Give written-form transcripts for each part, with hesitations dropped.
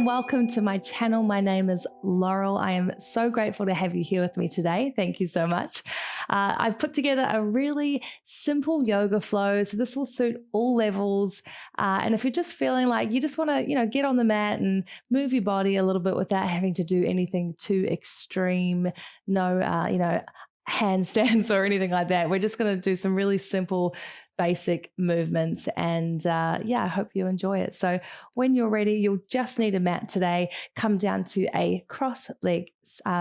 and welcome to my channel. My name is Laural. I am so grateful to have you here with me today. Thank you so much. I've put together a really simple yoga flow, so this will suit all levels. And if you're just feeling like you just want to, get on the mat and move your body a little bit without having to do anything too extreme, no, handstands or anything like that. We're just going to do some really simple basic movements, and I hope you enjoy it. So when you're ready, you'll just need a mat today. Come down to a cross-leg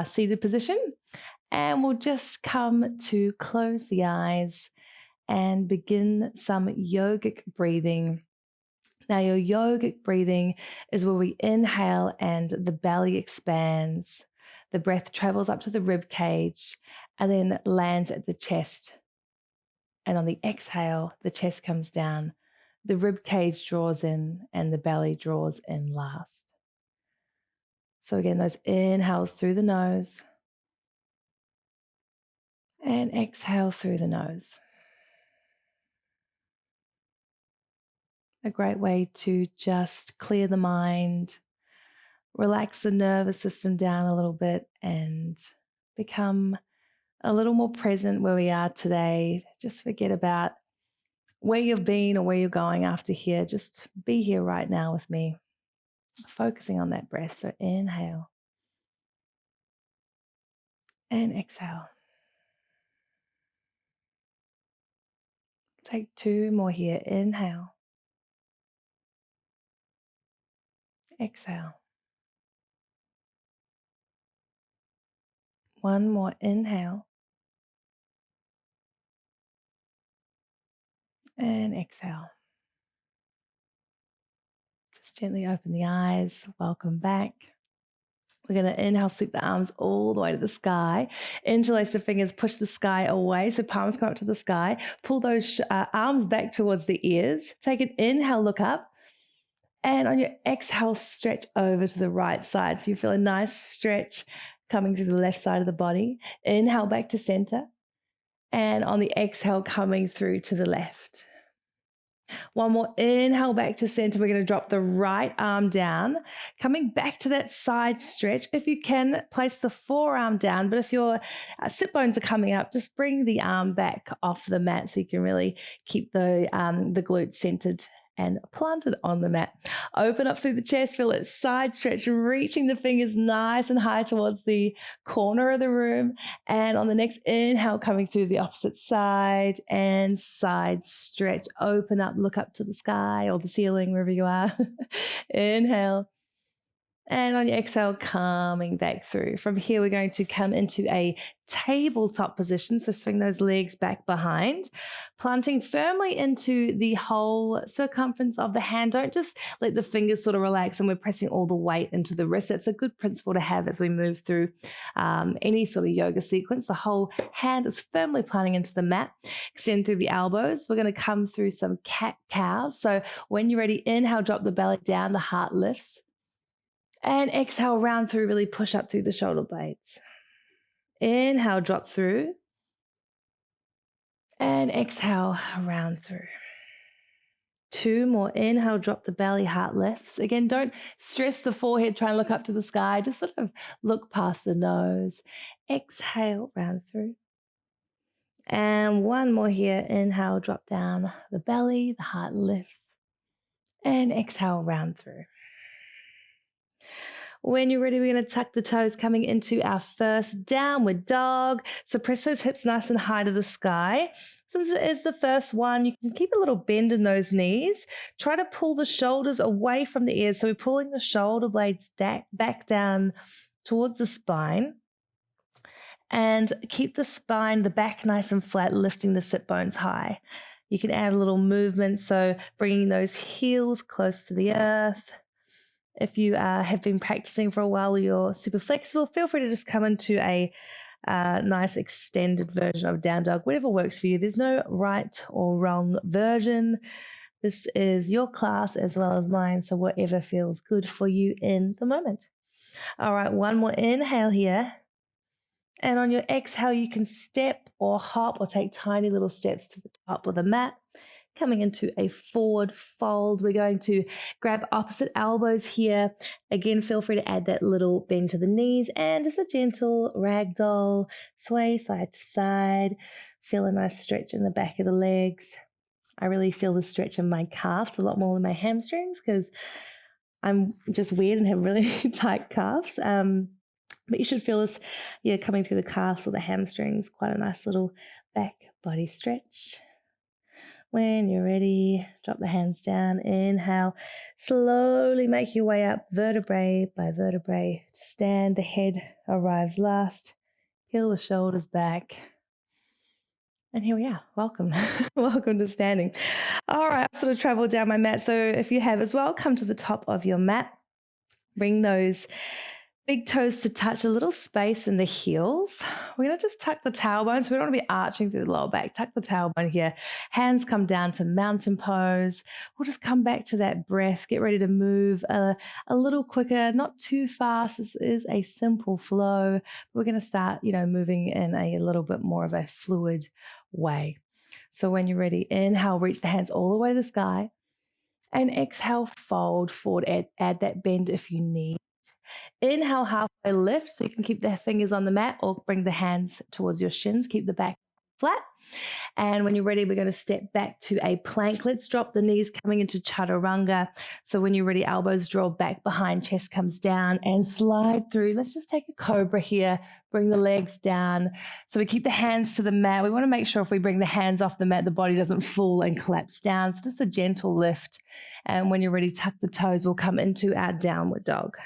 seated position, and we'll just come to close the eyes and begin some yogic breathing. Now, your yogic breathing is where we inhale and the belly expands. The breath travels up to the rib cage and then lands at the chest. And on the exhale, the chest comes down, the rib cage draws in, and the belly draws in last. So again, those inhales through the nose and exhale through the nose. A great way to just clear the mind, relax the nervous system down a little bit, and become a little more present where we are today. Just forget about where you've been or where you're going after here. Just be here right now with me, focusing on that breath. So inhale and exhale. Take two more here. Inhale, exhale. One more. Inhale and exhale. Just gently open the eyes. Welcome back. We're going to inhale, sweep the arms all the way to the sky. Interlace the fingers, push the sky away. So palms come up to the sky. Pull those arms back towards the ears. Take an inhale, look up. And on your exhale, stretch over to the right side. So you feel a nice stretch coming through the left side of the body. Inhale back to center. And on the exhale, coming through to the left. One more inhale back to center. We're going to drop the right arm down, coming back to that side stretch. If you can, place the forearm down, but if your sit bones are coming up, just bring the arm back off the mat so you can really keep the glutes centered and planted on the mat. Open up through the chest, feel it side stretch, reaching the fingers nice and high towards the corner of the room. And on the next inhale, coming through the opposite side and side stretch. Open up, look up to the sky or the ceiling, wherever you are. Inhale. And on your exhale, coming back through. From here, we're going to come into a tabletop position. So swing those legs back behind, planting firmly into the whole circumference of the hand. Don't just let the fingers sort of relax and we're pressing all the weight into the wrist. That's a good principle to have as we move through any sort of yoga sequence. The whole hand is firmly planting into the mat. Extend through the elbows. We're going to come through some cat-cows. So when you're ready, inhale, drop the belly down, the heart lifts. And exhale, round through, really push up through the shoulder blades. Inhale, drop through. And exhale, round through. Two more. Inhale, drop the belly, heart lifts. Again, don't stress the forehead, try and look up to the sky. Just sort of look past the nose. Exhale, round through. And one more here. Inhale, drop down the belly, the heart lifts. And exhale, round through. When you're ready, we're going to tuck the toes, coming into our first downward dog. So press those hips nice and high to the sky. Since it is the first one, you can keep a little bend in those knees. Try to pull the shoulders away from the ears. So we're pulling the shoulder blades back down towards the spine. And keep the spine, the back nice and flat, lifting the sit bones high. You can add a little movement, so bringing those heels close to the earth. If you have been practicing for a while, you're super flexible, feel free to just come into a nice extended version of down dog, whatever works for you. There's no right or wrong version. This is your class as well as mine, so whatever feels good for you in the moment. All right, one more inhale here. And on your exhale, you can step or hop or take tiny little steps to the top of the mat. Coming into a forward fold. We're going to grab opposite elbows here. Again, feel free to add that little bend to the knees and just a gentle ragdoll, sway side to side. Feel a nice stretch in the back of the legs. I really feel the stretch in my calves a lot more than my hamstrings because I'm just weird and have really tight calves. But you should feel this, coming through the calves or the hamstrings. Quite a nice little back body stretch. When you're ready, drop the hands down. Inhale. Slowly make your way up vertebrae by vertebrae to stand. The head arrives last. Peel the shoulders back. And here we are. Welcome. Welcome to standing. All right, I'll sort of travel down my mat. So if you have as well, come to the top of your mat. Bring those big toes to touch a little space in the heels. We're going to just tuck the tailbone. So we don't want to be arching through the lower back. Tuck the tailbone here. Hands come down to mountain pose. We'll just come back to that breath. Get ready to move a little quicker, not too fast. This is a simple flow. We're going to start, moving in a little bit more of a fluid way. So when you're ready, inhale, reach the hands all the way to the sky. And exhale, fold forward. Add that bend if you need. Inhale, halfway lift, so you can keep the fingers on the mat or bring the hands towards your shins. Keep the back flat. And when you're ready, we're going to step back to a plank. Let's drop the knees coming into chaturanga. So when you're ready, elbows draw back behind, chest comes down and slide through. Let's just take a cobra here. Bring the legs down. So we keep the hands to the mat. We want to make sure if we bring the hands off the mat, the body doesn't fall and collapse down. So just a gentle lift. And when you're ready, tuck the toes. We'll come into our downward dog.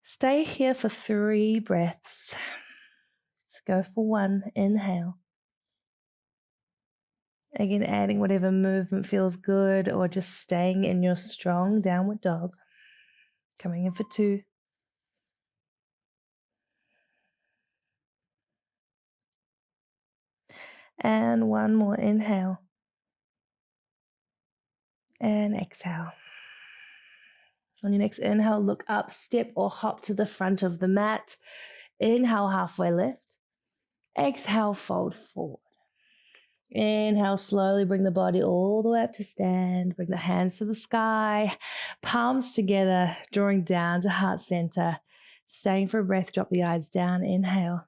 Stay here for 3 breaths. Let's go for 1. Inhale. Again, adding whatever movement feels good or just staying in your strong downward dog. Coming in for 2. And 1 more. Inhale. And exhale. On your next inhale, look up, step or hop to the front of the mat. Inhale, halfway lift. Exhale, fold forward. Inhale, slowly bring the body all the way up to stand. Bring the hands to the sky, palms together, drawing down to heart center. Staying for a breath, drop the eyes down. Inhale.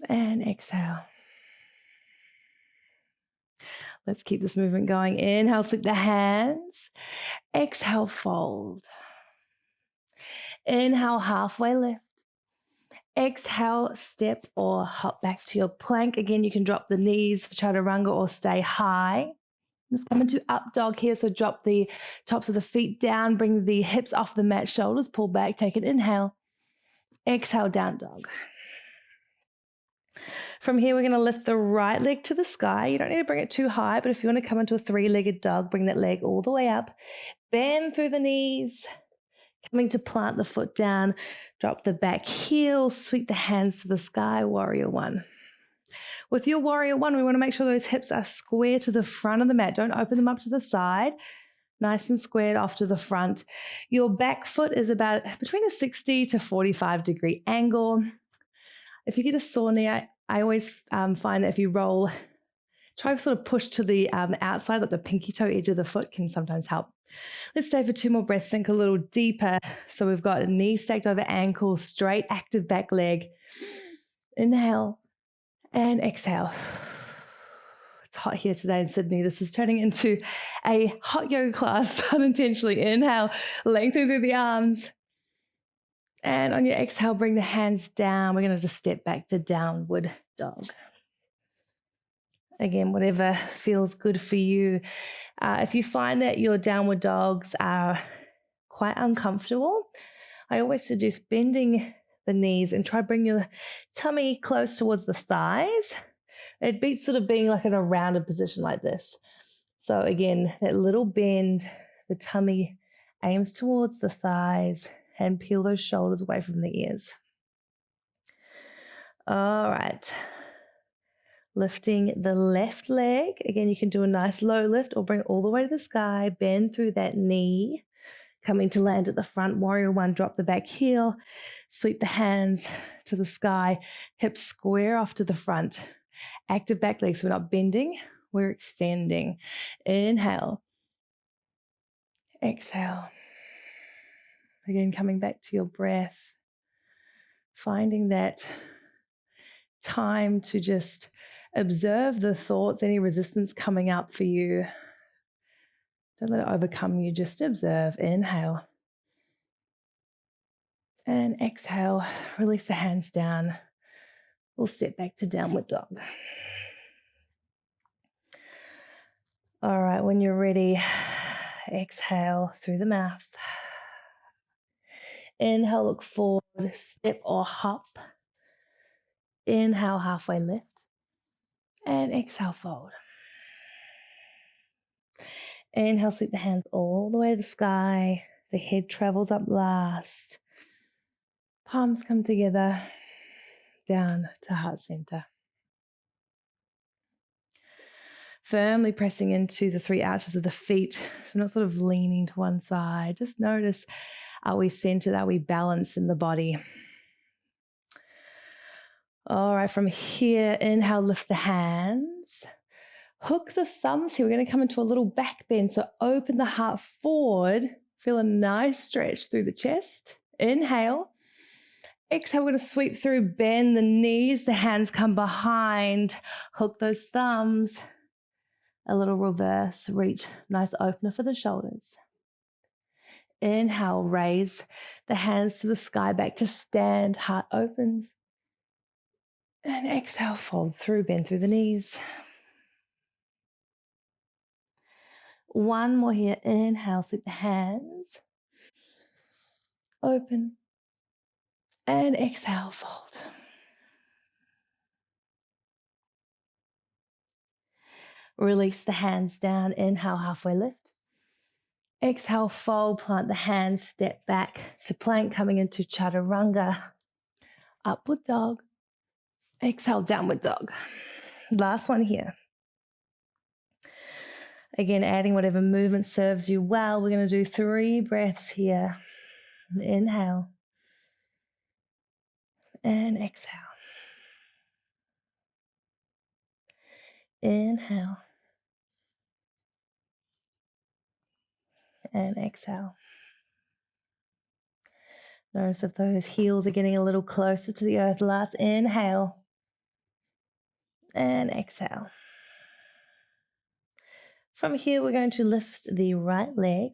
And exhale. Let's keep this movement going. Inhale, slip the hands. Exhale, fold. Inhale, halfway lift. Exhale, step or hop back to your plank. Again, you can drop the knees for chaturanga or stay high. Let's come into up dog here. So drop the tops of the feet down, bring the hips off the mat, shoulders pull back, take an inhale. Exhale, down dog. From here, we're going to lift the right leg to the sky. You don't need to bring it too high, but if you want to come into a 3-legged dog, bring that leg all the way up. Bend through the knees. Coming to plant the foot down. Drop the back heel. Sweep the hands to the sky. Warrior 1. With your warrior 1, we want to make sure those hips are square to the front of the mat. Don't open them up to the side. Nice and squared off to the front. Your back foot is about between a 60 to 45 degree angle. If you get a sore knee, I always find that if you roll, try to sort of push to the outside, like the pinky toe edge of the foot can sometimes help. Let's stay for 2 more breaths, sink a little deeper. So we've got a knee stacked over ankle, straight, active back leg. Inhale and exhale. It's hot here today in Sydney. This is turning into a hot yoga class unintentionally. Inhale, lengthen through the arms. And on your exhale, bring the hands down. We're going to just step back to downward dog. Again, whatever feels good for you. If you find that your downward dogs are quite uncomfortable, I always suggest bending the knees and try bring your tummy close towards the thighs. It beats sort of being like in a rounded position like this. So again, that little bend, the tummy aims towards the thighs and peel those shoulders away from the ears. All right. Lifting the left leg. Again, you can do a nice low lift or bring it all the way to the sky. Bend through that knee. Coming to land at the front. Warrior 1, drop the back heel. Sweep the hands to the sky. Hips square off to the front. Active back leg, so we're not bending, we're extending. Inhale. Exhale. Again, coming back to your breath, finding that time to just observe the thoughts, any resistance coming up for you. Don't let it overcome you, just observe. Inhale. And exhale, release the hands down. We'll step back to downward dog. All right, when you're ready, exhale through the mouth. Inhale, look forward, step or hop. Inhale, halfway lift. And exhale, fold. Inhale, sweep the hands all the way to the sky. The head travels up last. Palms come together, down to heart center. Firmly pressing into the 3 arches of the feet. So we're not sort of leaning to one side. Just notice, are we centered? Are we balanced in the body? All right, from here, inhale, lift the hands. Hook the thumbs here. We're going to come into a little back bend. So open the heart forward. Feel a nice stretch through the chest. Inhale. Exhale, we're going to sweep through, bend the knees. The hands come behind. Hook those thumbs. A little reverse reach. Nice opener for the shoulders. Inhale, raise the hands to the sky, back to stand. Heart opens. And exhale, fold through, bend through the knees. One more here. Inhale, sweep the hands. Open. And exhale, fold. Release the hands down. Inhale, halfway lift. Exhale, fold, plant the hands, step back to plank, coming into chaturanga. Upward dog. Exhale, downward dog. Last one here. Again, adding whatever movement serves you well. We're going to do 3 breaths here. Inhale. And exhale. Inhale. And exhale. Notice if those heels are getting a little closer to the earth. Last inhale. And exhale. From here, we're going to lift the right leg.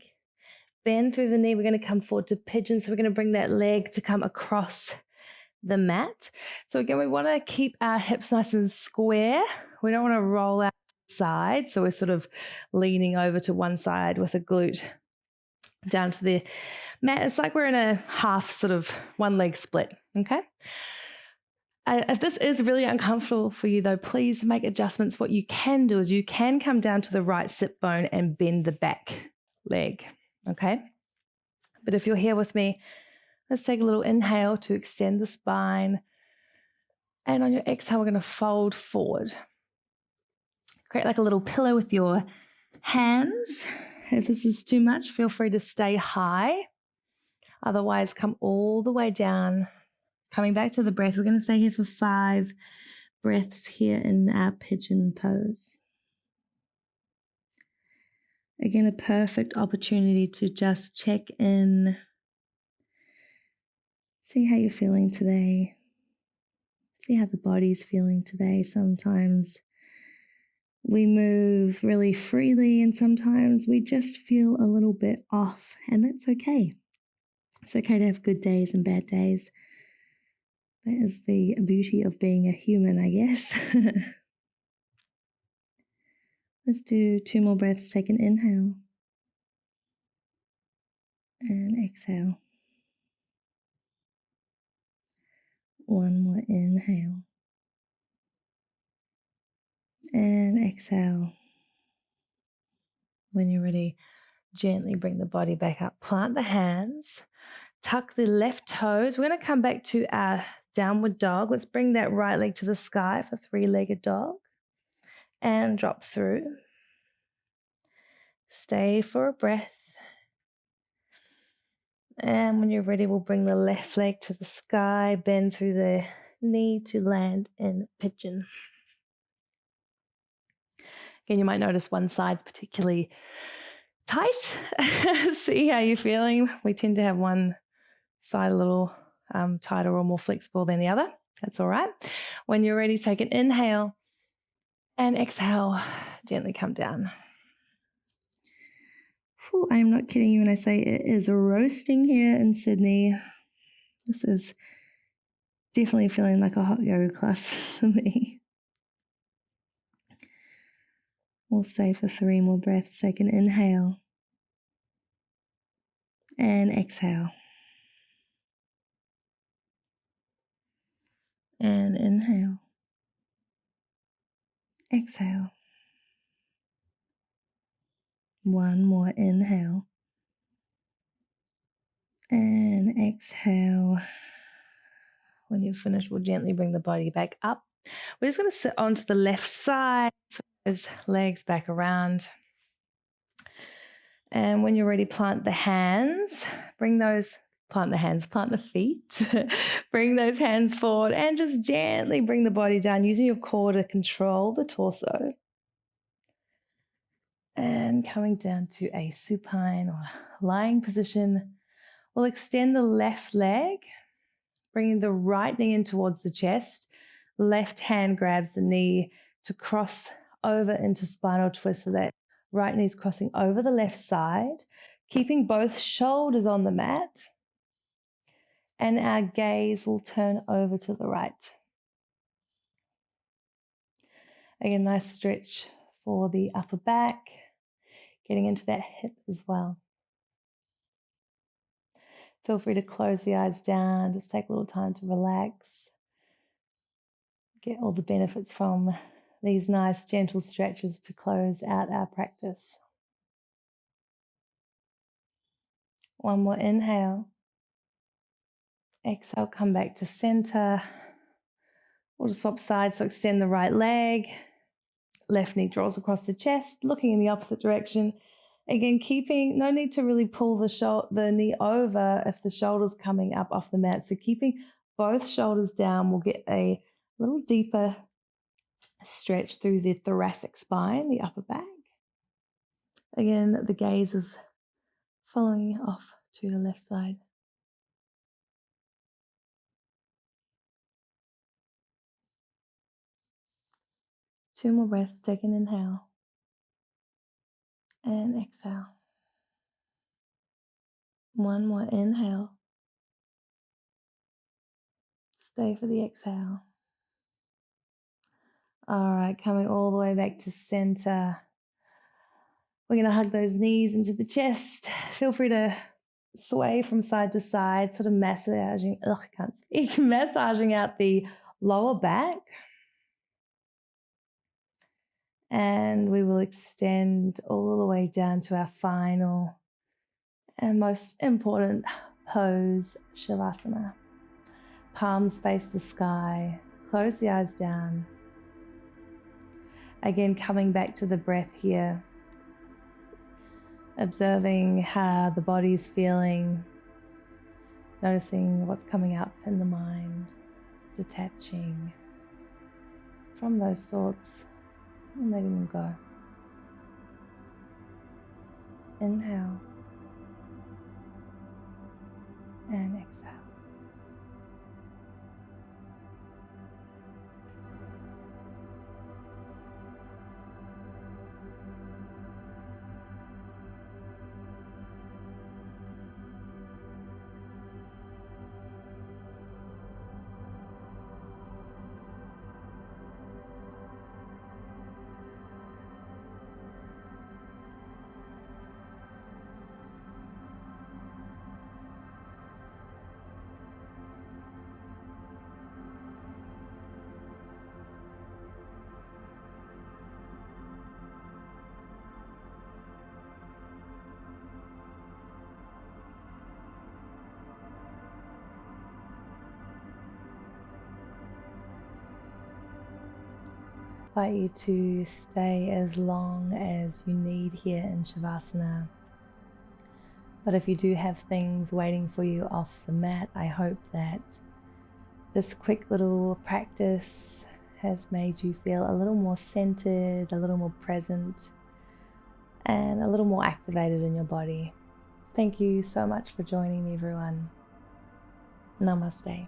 Bend through the knee. We're going to come forward to pigeon. So we're going to bring that leg to come across the mat. So again, we want to keep our hips nice and square. We don't want to roll out to the side. So we're sort of leaning over to one side with a glute down to the mat. It's like we're in a half sort of one leg split. Okay. If this is really uncomfortable for you though, please make adjustments. What you can do is you can come down to the right sit bone and bend the back leg. Okay. But if you're here with me, let's take a little inhale to extend the spine. And on your exhale, we're going to fold forward. Create like a little pillow with your hands. If this is too much, feel free to stay high. Otherwise, come all the way down. Coming back to the breath, we're going to stay here for 5 breaths here in our pigeon pose. Again, a perfect opportunity to just check in. See how you're feeling today. See how the body's feeling today. Sometimes we move really freely and sometimes we just feel a little bit off, and that's okay. It's okay to have good days and bad days. That is the beauty of being a human, I guess. Let's do 2 more breaths. Take an inhale and exhale. 1 more inhale and exhale. When you're ready, gently bring the body back up. Plant the hands. Tuck the left toes. We're going to come back to our downward dog. Let's bring that right leg to the sky for 3-legged dog. And drop through. Stay for a breath. And when you're ready, we'll bring the left leg to the sky. Bend through the knee to land in pigeon. Again, you might notice one side's particularly tight. See how you're feeling. We tend to have one side a little tighter or more flexible than the other. That's all right. When you're ready, take an inhale and exhale. Gently come down. Whew, I am not kidding you when I say it is roasting here in Sydney. This is definitely feeling like a hot yoga class for me. We'll stay for 3 more breaths. Take an inhale and exhale. And inhale. Exhale. One more inhale. And exhale. When you're finished, we'll gently bring the body back up. We're just going to sit onto the left side, so his legs back around. And when you're ready, plant the hands. Plant the feet. Bring those hands forward and just gently bring the body down using your core to control the torso. And coming down to a supine or lying position, we'll extend the left leg, bringing the right knee in towards the chest. Left hand grabs the knee to cross over into spinal twist so that right knee's crossing over the left side, keeping both shoulders on the mat. And our gaze will turn over to the right. Again, nice stretch for the upper back, getting into that hip as well. Feel free to close the eyes down, just take a little time to relax. Get all the benefits from these nice gentle stretches to close out our practice. One more inhale. Exhale, come back to center. We'll just swap sides, so extend the right leg. Left knee draws across the chest, looking in the opposite direction. Again, no need to really pull the knee over if the shoulder's coming up off the mat. So keeping both shoulders down, we'll get a little deeper stretch through the thoracic spine, the upper back. Again, the gaze is following off to the left side. Two more breaths. Take an inhale and exhale. One more inhale. Stay for the exhale. All right, coming all the way back to center. We're going to hug those knees into the chest. Feel free to sway from side to side, sort of massaging out the lower back. And we will extend all the way down to our final and most important pose, Shavasana. Palms face the sky. Close the eyes down. Again, coming back to the breath here. Observing how the body's feeling. Noticing what's coming up in the mind. Detaching from those thoughts and letting them go. Inhale and exhale. I invite you to stay as long as you need here in Shavasana. But if you do have things waiting for you off the mat, I hope that this quick little practice has made you feel a little more centered, a little more present, and a little more activated in your body. Thank you so much for joining me, everyone. Namaste.